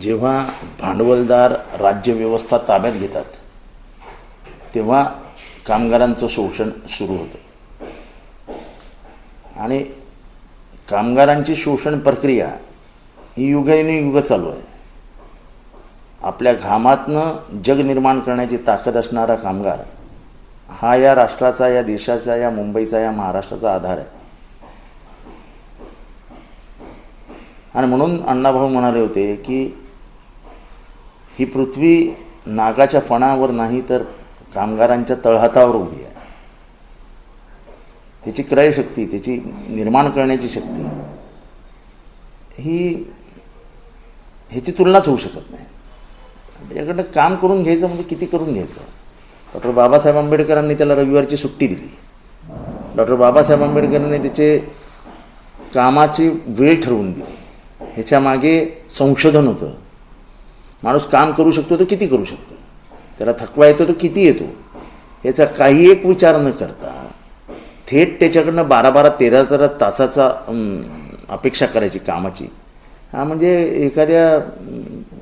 जेव्हा भांडवलदार राज्यव्यवस्था ताब्यात घेतात तेव्हा कामगारांचं शोषण सुरू होतं आणि कामगारांची शोषण प्रक्रिया ही युगानुयुग चालू आहे. आपल्या घामातनं जग निर्माण करण्याची ताकद असणारा कामगार हा या राष्ट्राचा, या देशाचा, या मुंबईचा, या महाराष्ट्राचा आधार आहे. आणि म्हणून अण्णाभाऊ म्हणाले होते की ही पृथ्वी नागाच्या फणावर नाही तर कामगारांच्या तळहातावर उभी आहे. त्याची क्रयशक्ती, त्याची निर्माण करण्याची शक्ती ह्याची तुलनाच होऊ शकत नाही. त्याच्याकडनं काम करून घ्यायचं म्हणजे किती करून घ्यायचं. डॉक्टर बाबासाहेब आंबेडकरांनी त्याला रविवारची सुट्टी दिली. डॉक्टर बाबासाहेब आंबेडकरांनी त्याचे कामाची वेळ ठरवून दिली. ह्याच्या मागे संशोधन होतं. माणूस काम करू शकतो तो किती करू शकतो, त्याला थकवा येतो तो किती येतो, याचा काही एक विचार न करता थेट त्याच्याकडनं 12-12, 13-13 तासाचा अपेक्षा करायची कामाची. हा म्हणजे एखाद्या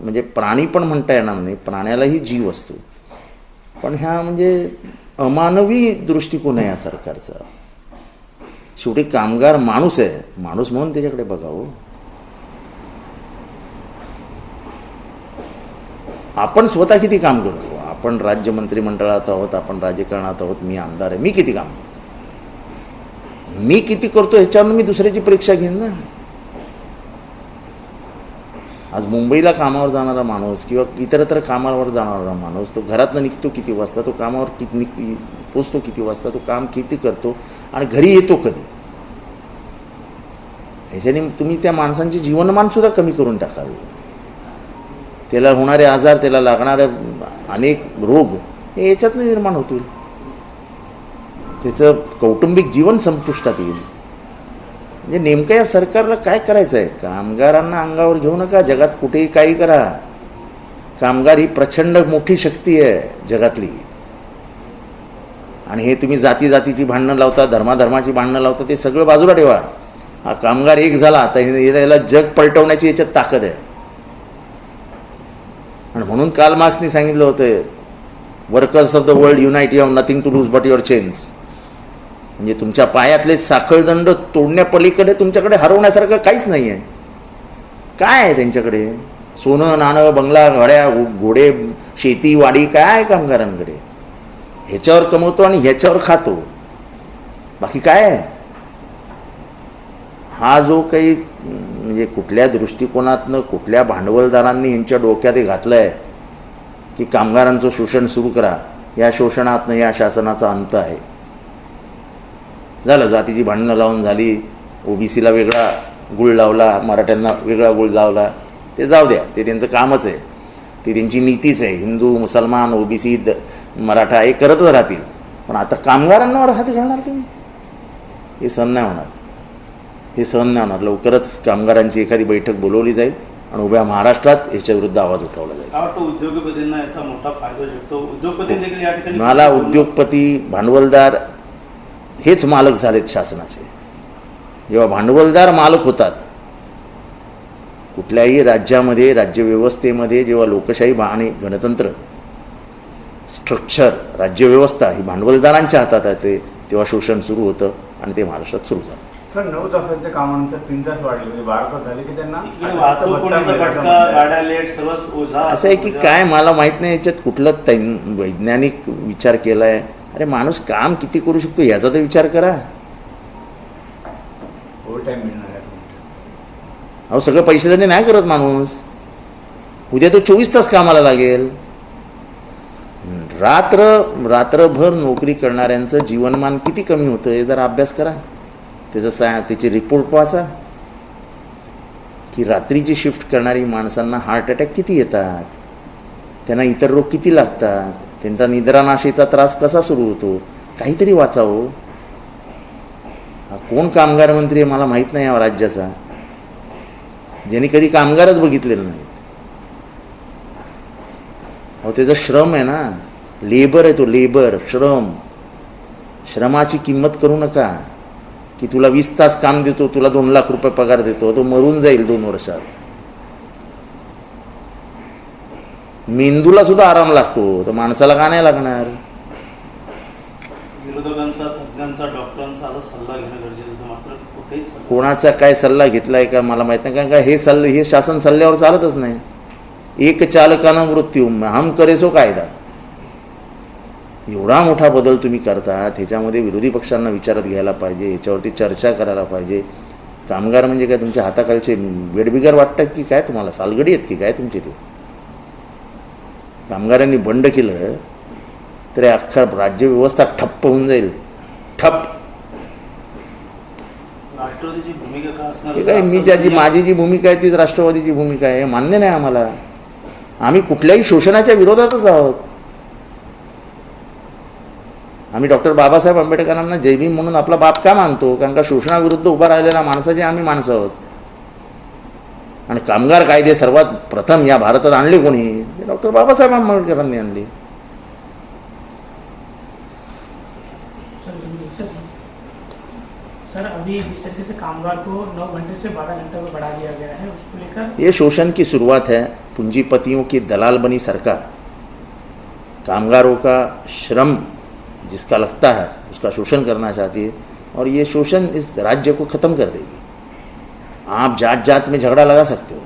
म्हणजे प्राणी पण म्हणता येणार नाही, प्राण्यालाही जीव असतो, पण ह्या म्हणजे अमानवी दृष्टिकोन आहे या सरकारचा. शेवटी कामगार माणूस आहे, माणूस म्हणून त्याच्याकडे बघावं. आपण स्वतः किती काम करतो, आपण राज्य मंत्रिमंडळात आहोत, आपण राजकारणात आहोत, मी आमदार आहे, मी किती काम करतो, मी किती करतो ह्याच्यावर मी दुसऱ्याची परीक्षा घेईन ना. आज मुंबईला कामावर जाणारा माणूस किंवा इतरत्र कामावर जाणारा माणूस तो घरातनं निघतो किती वाजता, तो कामावर पोचतो किती वाजता, तो काम किती करतो आणि घरी येतो कधी, ह्याच्याने तुम्ही त्या माणसांचे जीवनमान सुद्धा कमी करून टाकाल. त्याला होणारे आजार, त्याला लागणारे अनेक रोग हे याच्यातनं निर्माण होतील. त्याचं कौटुंबिक जीवन संपुष्टात येईल. म्हणजे नेमकं या सरकारला काय करायचं आहे? कामगारांना अंगावर घेऊ नका. जगात कुठेही काही करा, कामगार ही प्रचंड मोठी शक्ती आहे जगातली. आणि हे तुम्ही जाती जातीची भांडणं लावता, धर्माधर्माची भांडणं लावता, ते सगळं बाजूला ठेवा. हा कामगार एक झाला तर याला जग पलटवण्याची याच्यात ताकद आहे. आणि म्हणून कार्ल मार्क्सनी सांगितलं होतं, workers of the world unite, you have nothing to lose but your chains. म्हणजे तुमच्या पायातले साखळदंड तोडण्यापलीकडे तुमच्याकडे हरवण्यासारखं काहीच नाही आहे. काय आहे त्यांच्याकडे? सोनं, नाणं, बंगला, गाड्या, घोडे, शेती, वाडी काय आहे कामगारांकडे? ह्याच्यावर कमवतो आणि ह्याच्यावर खातो, बाकी काय आहे? हा जो काही म्हणजे कुठल्या दृष्टिकोनातनं, कुठल्या भांडवलदारांनी यांच्या डोक्यात घातलं आहे की कामगारांचं शोषण सुरू करा, या शोषणातनं या शासनाचा अंत आहे. झालं, जातीची भांडणं लावून झाली, ओबीसीला वेगळा गुळ लावला, मराठ्यांना वेगळा गुळ लावला, ते जाऊ द्या, ते त्यांचं कामच आहे, ती त्यांची नीतीच आहे. हिंदू, मुसलमान, ओबीसी, मराठा हे करतच राहतील. पण आता कामगारांवर हात घालणार तुम्ही, हे सहन नाही होणार. हे सहन नाही होणार. लवकरच कामगारांची एखादी बैठक बोलवली जाईल आणि उभ्या महाराष्ट्रात याच्या विरुद्ध आवाज उठवला जाईल. उद्योगपतींना याचा मोठा फायदा होऊ शकतो. उद्योगपती या ठिकाणी मला उद्योगपती, भांडवलदार हेच मालक झालेत शासनाचे. जेव्हा भांडवलदार मालक होतात कुठल्याही राज्यामध्ये, राज्यव्यवस्थेमध्ये, जेव्हा लोकशाही आणि गणतंत्र स्ट्रक्चर, राज्यव्यवस्था ही भांडवलदारांच्या हातात आहे, तेव्हा शोषण सुरू होतं आणि ते महाराष्ट्रात सुरू झालं. सर, 9 तासांच्या कामानंतर 3 तास वाढले, म्हणजे 12 तास झाले की त्यांना असं आहे की काय मला माहीत नाही याच्यात कुठलं वैज्ञानिक विचार केला आहे. अरे माणूस काम किती करू शकतो याचा तर विचार करा. ओव्हरटाईम मिळणार आहे. अहो सगळं पैशासाठी नाही करत माणूस. उद्या तो 24 तास कामाला लागेल. रात्रभर नोकरी करणाऱ्यांचं जीवनमान किती कमी होतं हे जरा अभ्यास करा. त्याची रिपोर्ट वाचा की रात्रीची शिफ्ट करणारी माणसांना हार्ट अटॅक किती येतात, त्यांना इतर रोग किती लागतात, त्यांचा निद्रानाशीचा त्रास कसा सुरू होतो. काहीतरी वाचावं. हा कोण कामगार मंत्री आहे मला माहीत नाही या राज्याचा, ज्यांनी कधी कामगारच बघितलेलं नाही. अहो त्याचा श्रम आहे ना, लेबर आहे तो, लेबर, श्रम. श्रमाची किंमत करू नका की तुला 20 तास काम देतो, तुला 2 लाख रुपये पगार देतो, तो मरून जाईल 2 वर्षात. मेंदूला सुद्धा आराम लागतो, तर माणसाला का नाही लागणार? विरोधकांचा, तज्ज्ञांचा, डॉक्टरांचा आता सल्ला घेणं गरजेचं होतं, मात्र कुठेही सल्ला कोणाचा काय सल्ला घेतलाय का मला माहीत नाही, कारण का हे शासन सल्ल्यावर चालतच नाही. एक चालकानं मृत्यू हम करे सो कायदा. एवढा मोठा बदल तुम्ही करता, त्याच्यामध्ये विरोधी पक्षांना विचारात घ्यायला पाहिजे, याच्यावरती चर्चा करायला पाहिजे. कामगार म्हणजे काय तुमच्या हाताखालचे वेडबिगार वाटतात की काय? तुम्हाला सालगडी आहेत की काय तुमचे? ते कामगारांनी बंड केलं तर अख्खा राज्यव्यवस्था ठप्प होऊन जाईल. ठप्प. राष्ट्रवादीची भूमिका का असणार? हे काय माझी जी भूमिका आहे तीच राष्ट्रवादीची भूमिका आहे, मान्य नाही आम्हाला. आम्ही कुठल्याही शोषणाच्या विरोधातच आहोत. आम्ही डॉक्टर बाबासाहेब आंबेडकरांना जय भीम म्हणून आपला बाप का मानतो? कारण का शोषणाविरुद्ध उभा राहिलेल्या माणसाचे आम्ही माणसं आहोत. आणि कामगार कायदे सर्वात प्रथम या भारतात आणले कोणी? डॉक्टर बाबासाहेब आंबेडकरांनी आणले. सर अभी जिस तरीके से कामगार को 9 घंटे से 12 घंटे में बढ़ा दिया गया है, उसको लेकर ये शोषण की शुरुआत है. पूंजीपतियों की दलाल बनी सरकार कामगारों का श्रम जिसका लगता है उसका शोषण करना चाहती है, और ये शोषण इस राज्य को ख़त्म कर देगी. आप जात जात में झगड़ा लगा सकते हो,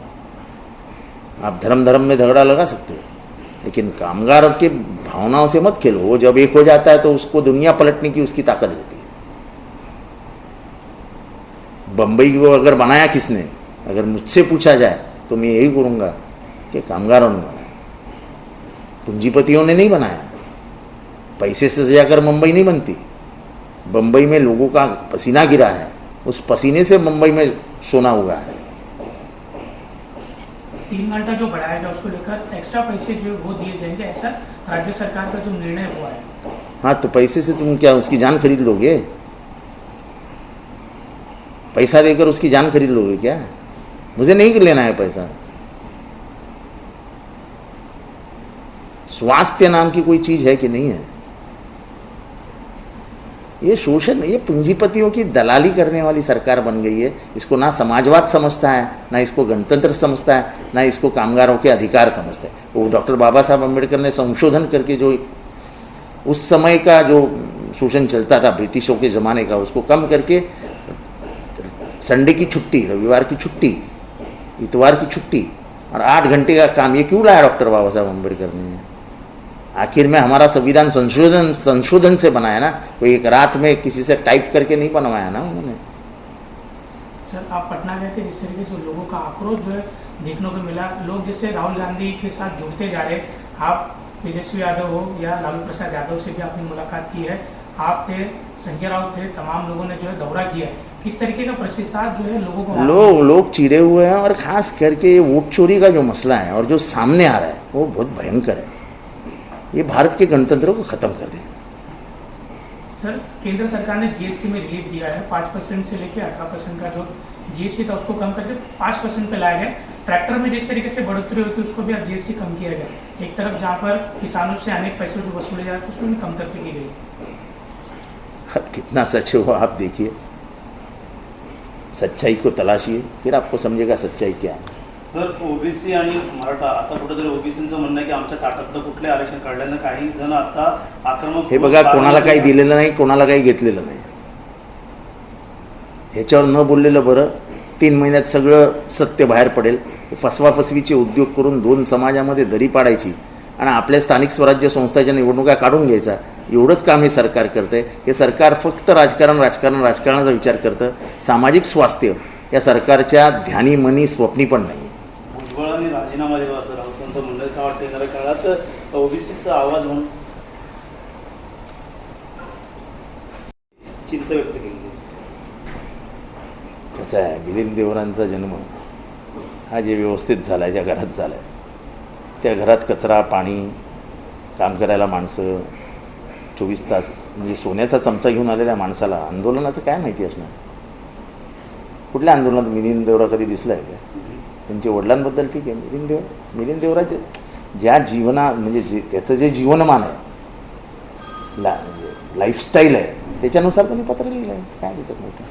आप धर्म धर्म में झगड़ा लगा सकते हो, लेकिन कामगार के भावनाओं से मत खेलो. वो जब एक हो जाता है तो उसको दुनिया पलटने की उसकी ताकत रहती है. बम्बई को अगर बनाया किसने? अगर मुझसे पूछा जाए तो मैं यही करूँगा कि कामगारों ने बनाया, पूंजीपतियों ने नहीं बनाया. पैसे से जाकर मुंबई नहीं बनती. बम्बई में लोगों का पसीना गिरा है, उस पसीने से मुंबई में सोना हुआ है. 3 घंटा जो बढ़ाया गया उसको लेकर एक्स्ट्रा पैसे जो वो दिए जाएंगे, ऐसा राज्य सरकार का जो निर्णय हुआ है. हाँ, तो पैसे से तुम क्या उसकी जान खरीद लोगे? पैसा देकर उसकी जान खरीद लोगे क्या? मुझे नहीं लेना है पैसा. स्वास्थ्य नाम की कोई चीज है कि नहीं है? ये शोषण, ये पूंजीपतियों की दलाली करने वाली सरकार बन गई है. इसको ना समाजवाद समझता है, ना इसको गणतंत्र समझता है, ना इसको कामगारों के अधिकार समझता है. वो डॉक्टर बाबा साहब अम्बेडकर ने संशोधन करके जो उस समय का जो शोषण चलता था ब्रिटिशों के ज़माने का, उसको कम करके संडे की छुट्टी, रविवार की छुट्टी, इतवार की छुट्टी और 8 घंटे का काम, ये क्यों लाया डॉक्टर बाबा साहब अम्बेडकर ने? आखिर में हमारा संविधान संशोधन से बनाया ना, कोई एक रात में किसी से टाइप करके नहीं बनवाया ना उन्होंने. सर आप पटना गए थे, जिस तरीके से लोगों का आक्रोश जो है देखने को मिला, लोग जैसे राहुल गांधी के साथ जुड़ते जा रहे. आप तेजस्वी यादव हो या लालू प्रसाद यादव से भी आपने मुलाकात की है, आप थे, संजय राउत थे, तमाम लोगों ने जो है दौरा किया है. किस तरीके का प्रतिसाद जो है लोगों को? लोग चिड़े हुए हैं, और खास करके वोट चोरी का जो मसला है और जो सामने आ रहा है वो बहुत भयंकर है. ये भारत के गणतंत्र को ख़त्म कर दें. सर केंद्र सरकार ने जीएसटी में रिलीफ दिया है. 5% से लेकर 18% का जो जीएसटी था उसको कम करके 5% पे लाया गया. ट्रैक्टर में जिस तरीके से बढ़ोतरी होती है उसको भी अब जीएसटी कम किया गया. एक तरफ जहाँ पर किसानों से अनेक पैसे जो वसूले जा रहे थे उसको भी कम करके की गई. अब कितना सच है वो आप देखिए, सच्चाई को तलाशिए, फिर आपको समझेगा सच्चाई क्या है. सर ओबीसी आणि मराठा, आता कुठेतरी ओबीसीचं म्हणणं आहे की आमच्या ताटातलं कुठले आरक्षण काढल्यानं काही जण आता आक्रमक. हे बघा, कोणाला काही दिलेलं नाही, कोणाला काही घेतलेलं नाही. ह्याच्यावर न बोललेलं बरं. 3 महिन्यात सगळं सत्य बाहेर पडेल. फसवाफसवीचे उद्योग करून 2 समाजामध्ये दरी पाडायची आणि आपल्या स्थानिक स्वराज्य संस्थांच्या निवडणुका काढून घ्यायचा, एवढंच काम हे सरकार करतं आहे. हे सरकार फक्त राजकारणाचा विचार करतं. सामाजिक स्वास्थ्य या सरकारच्या ध्यानी मनी स्वप्नी पण नाही. भुजबळांनी राजीनामा द्यावा असं राऊतांचं म्हणणं आहे. का वाटतं येणाऱ्या काळात ओबीसीचा आवाज म्हणून चिंता व्यक्त केली? कसं आहे, मिलिंद देवरांचा जन्म हा जे व्यवस्थित झाला आहे, ज्या घरात झाला आहे, त्या घरात कचरा, पाणी, काम करायला माणसं, 24 तास, म्हणजे सोन्याचा चमचा घेऊन आलेल्या माणसाला आंदोलनाचं काय माहिती असणार? कुठल्या आंदोलनात मिलिंद देवरा कधी दिसला आहे का? त्यांच्या वडिलांबद्दल ठीक आहे, मिलिंद देवराचे ज्या म्हणजे त्याचं जे जीवनमान आहे, लाईफस्टाईल आहे, त्याच्यानुसार त्यांनी पत्र लिहिलं आहे. काय त्याच्यात मोठं?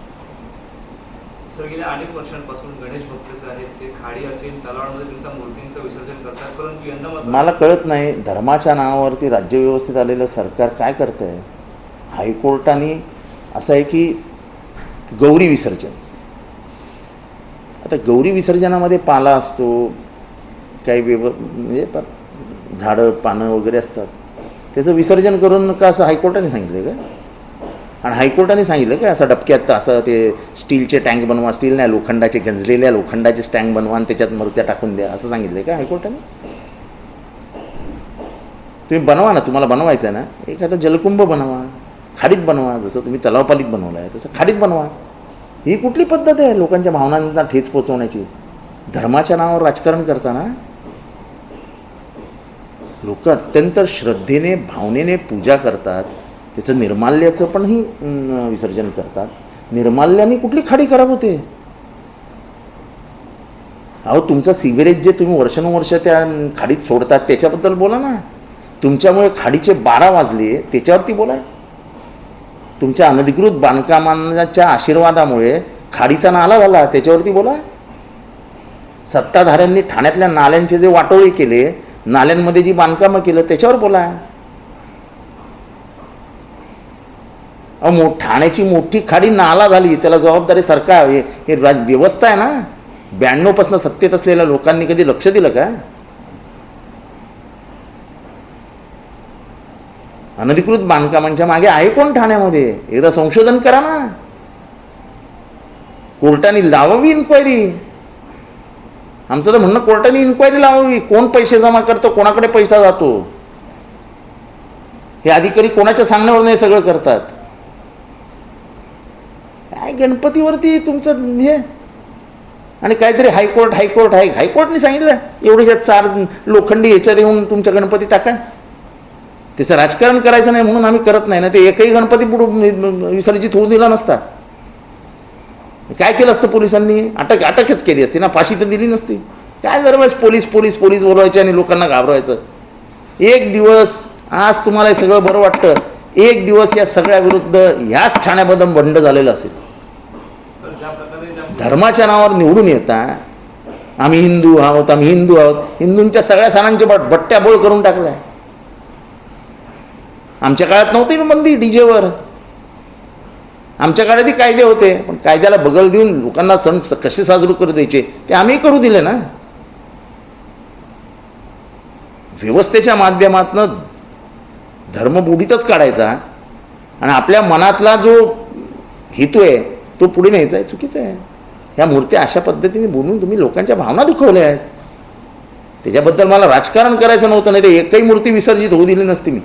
सर गेल्या अनेक वर्षांपासून गणेश भक्त जे आहेत ते खाडी असेल तलावांमध्ये त्यांच्या मूर्तींचं विसर्जन करतात, परंतु यंदा मात्र मला कळत नाही धर्माच्या नावावरती राज्यव्यवस्थेत आलेलं सरकार काय करतं आहे. हायकोर्टाने असं आहे की गौरी विसर्जन, आता गौरी विसर्जनामध्ये पाला असतो, काही म्हणजे झाडं पानं वगैरे असतात, त्याचं विसर्जन करून नका असं हायकोर्टाने सांगितलं का? आणि हायकोर्टाने सांगितलं का असं डबक्यात असं ते स्टीलचे टँक बनवा, स्टील नाही लोखंडाचे गंजलेल्या लोखंडाचे टँक बनवा आणि त्याच्यात मूर्त्या टाकून द्या असं सांगितलं का हायकोर्टाने? तुम्ही बनवा ना, तुम्हाला बनवायचं आहे ना, एखादा जलकुंभ बनवा, खाडीत बनवा, जसं तुम्ही तलावपालीत बनवलं आहे तसं खाडीत बनवा. ही कुठली पद्धत आहे लोकांच्या भावनांना ठेच पोचवण्याची? धर्माच्या नावावर राजकारण करताना लोक अत्यंत श्रद्धेने भावनेने पूजा करतात, त्याचं निर्माल्याचं पणही विसर्जन करतात. निर्माल्याने कुठली खाडी खराब होते? अहो तुमचं सिव्हरेज जे तुम्ही वर्षानुवर्ष त्या खाडीत सोडतात त्याच्याबद्दल बोला ना. तुमच्यामुळे खाडीचे 12 वाजले त्याच्यावरती बोला. तुमच्या अनधिकृत बांधकामांच्या आशीर्वादामुळे खाडीचा नाला झाला त्याच्यावरती बोला. सत्ताधाऱ्यांनी ठाण्यातल्या नाल्यांचे जे वाटोळे केले, नाल्यांमध्ये जी बांधकामं केलं त्याच्यावर बोला. अहो ठाण्याची मोठी खाडी नाला झाली त्याला जबाबदारी सरकार, हे व्यवस्था आहे ना. 92पासून सत्तेत असलेल्या लोकांनी कधी लक्ष दिलं का? अनधिकृत बांधकामांच्या मागे आहे कोण ठाण्यामध्ये? एकदा संशोधन करा ना, कोर्टाने लावावी इन्क्वायरी. आमचं तर म्हणणं कोर्टाने इन्क्वायरी लावावी. कोण पैसे जमा करतं, कोणाकडे पैसा जातो, हे अधिकारी कोणाच्या सांगण्यावर नाही सगळं करतात. काय गणपतीवरती तुमचं हे, आणि काहीतरी हायकोर्टने सांगितलं एवढ्या 4 लोखंडी ह्याच्यात येऊन तुमच्या गणपती टाका. त्याचं राजकारण करायचं नाही म्हणून आम्ही करत नाही ना. ते एकही गणपती बुडून विसर्जित होऊ दिला नसता. काय केलं असतं पोलिसांनी? अटकच केली असती ना, फाशी तर दिली नसती. काय दरवेळेस पोलीस बोलवायचे आणि लोकांना घाबरवायचं. एक दिवस आज तुम्हाला हे सगळं बरं वाटतं, एक दिवस या सगळ्या विरुद्ध ह्याच ठाण्यामध्ये बंड झालेलं असेल. सर ज्या प्रकारे धर्माच्या नावावर निवडून येता आम्ही हिंदू आहोत, हिंदूंच्या सगळ्या सणांचे बट्ट्या बोळ करून टाकल्या. आमच्या काळात नव्हती ना बंदी डीजेवर, आमच्या काळातही कायदे होते, पण कायद्याला बगल देऊन लोकांना सण कसे साजरे करू द्यायचे ते आम्ही करू दिले ना. व्यवस्थेच्या माध्यमातून धर्म बुडीतच काढायचा आणि आपल्या मनातला जो हेतू आहे तो पुढे न्यायचा आहे, चुकीचं आहे. ह्या मूर्त्या अशा पद्धतीने बोलून तुम्ही लोकांच्या भावना दुखवल्या आहेत. त्याच्याबद्दल मला राजकारण करायचं नव्हतं, नाही तर एकही मूर्ती विसर्जित होऊ दिली नसती मी.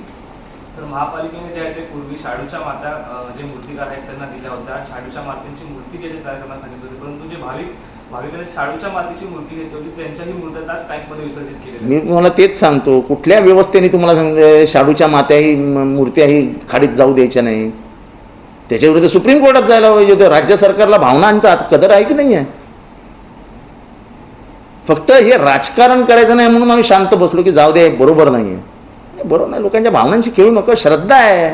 सर महापालिकेने जे आहे ते पूर्वी शाडूच्या मात्या जे मूर्तिकार आहेत त्यांना दिल्या होत्या. शाडूच्या मातींची मूर्ती जे तयार करण्यास सांगितली होती, परंतु जे भाविकांनी शाडूच्या मातीची मूर्ती घेतली होती त्यांच्याही मूर्त्या त्याच टँकमध्ये विसर्जित केलेल्या. मी तुम्हाला तेच सांगतो, कुठल्या व्यवस्थेने तुम्हाला सांगते शाडूच्या मात्याही मूर्त्याही खाडीत जाऊ द्यायच्या नाही? त्याच्याविरुद्ध सुप्रीम कोर्टात जायला पाहिजे. राज्य सरकारला भावनांचा कदर आहे की नाही आहे? फक्त हे राजकारण करायचं नाही म्हणून आम्ही शांत बसलो की जाऊ दे, बरोबर नाही आहे. बरोबर नाही, लोकांच्या भावनांशी खेळू नका. श्रद्धा आहे.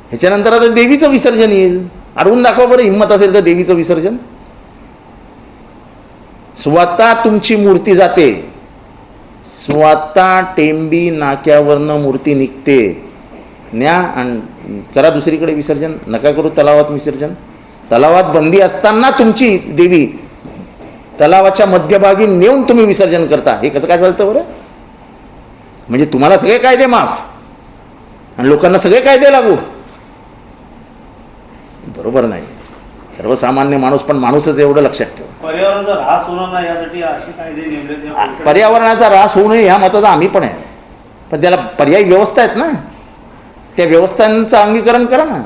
ह्याच्यानंतर आता देवीचं विसर्जन येईल. अडवून दाखवा बरं, हिंमत असेल तर देवीचं विसर्जन. स्वतः तुमची मूर्ती जाते, स्वतः टेंबी नाक्यावरनं मूर्ती निघते, न्या आणि करा दुसरीकडे विसर्जन. नका करू तलावात विसर्जन. तलावात बंदी असताना तुमची देवी तलावाच्या मध्यभागी नेऊन तुम्ही विसर्जन करता. हे कसं काय चालतं बरं? म्हणजे तुम्हाला सगळे कायदे माफ आणि लोकांना सगळे कायदे लागू? बरोबर नाही. सर्वसामान्य माणूस पण माणूसच, एवढं लक्षात ठेवा. पर्यावरणाचा ऱ्हास होणार नाही यासाठी असे कायदे नेमले. पर्यावरणाचा ऱ्हास होऊ नये ह्या मताचा आम्ही पण आहे, पण त्याला पर्यायी व्यवस्था आहेत ना, त्या व्यवस्थांचं अंगीकरण करा ना.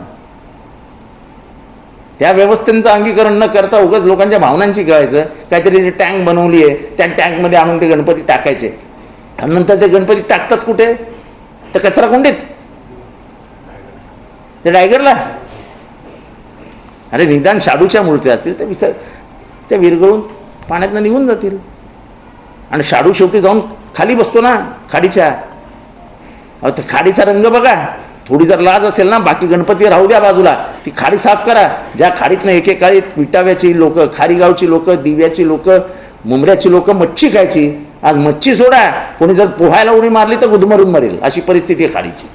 त्या व्यवस्थेचं अंगीकरण न करता उगाच लोकांच्या भावनांशी खेळायचं. काहीतरी टँक बनवली आहे, त्या टँकमध्ये आणून ते गणपती टाकायचे आणि नंतर ते गणपती टाकतात कुठे? तर कचरा कुंडीत, ते डायगरला. अरे निदान शाडूच्या मूर्त्या असतील तर त्या विरघळून पाण्यातनं निघून जातील. आणि शाडू शेवटी जाऊन खाली बसतो ना खाडीच्या. अहो तर खाडीचा रंग बघा, थोडी जर लाज असेल ना, बाकी गणपती राहू द्या बाजूला, ती खाडी साफ करा. ज्या खाडीतनं एकेकाळी विटाव्याची लोक, खारीगावची लोक, दिव्याची लोक, मुंबऱ्याची लोक मच्छी खायची. आज मच्छी सोडा, कोणी जर पोहायला उडी मारली तर गुदमरून मरेल, अशी परिस्थिती आहे खाडीची.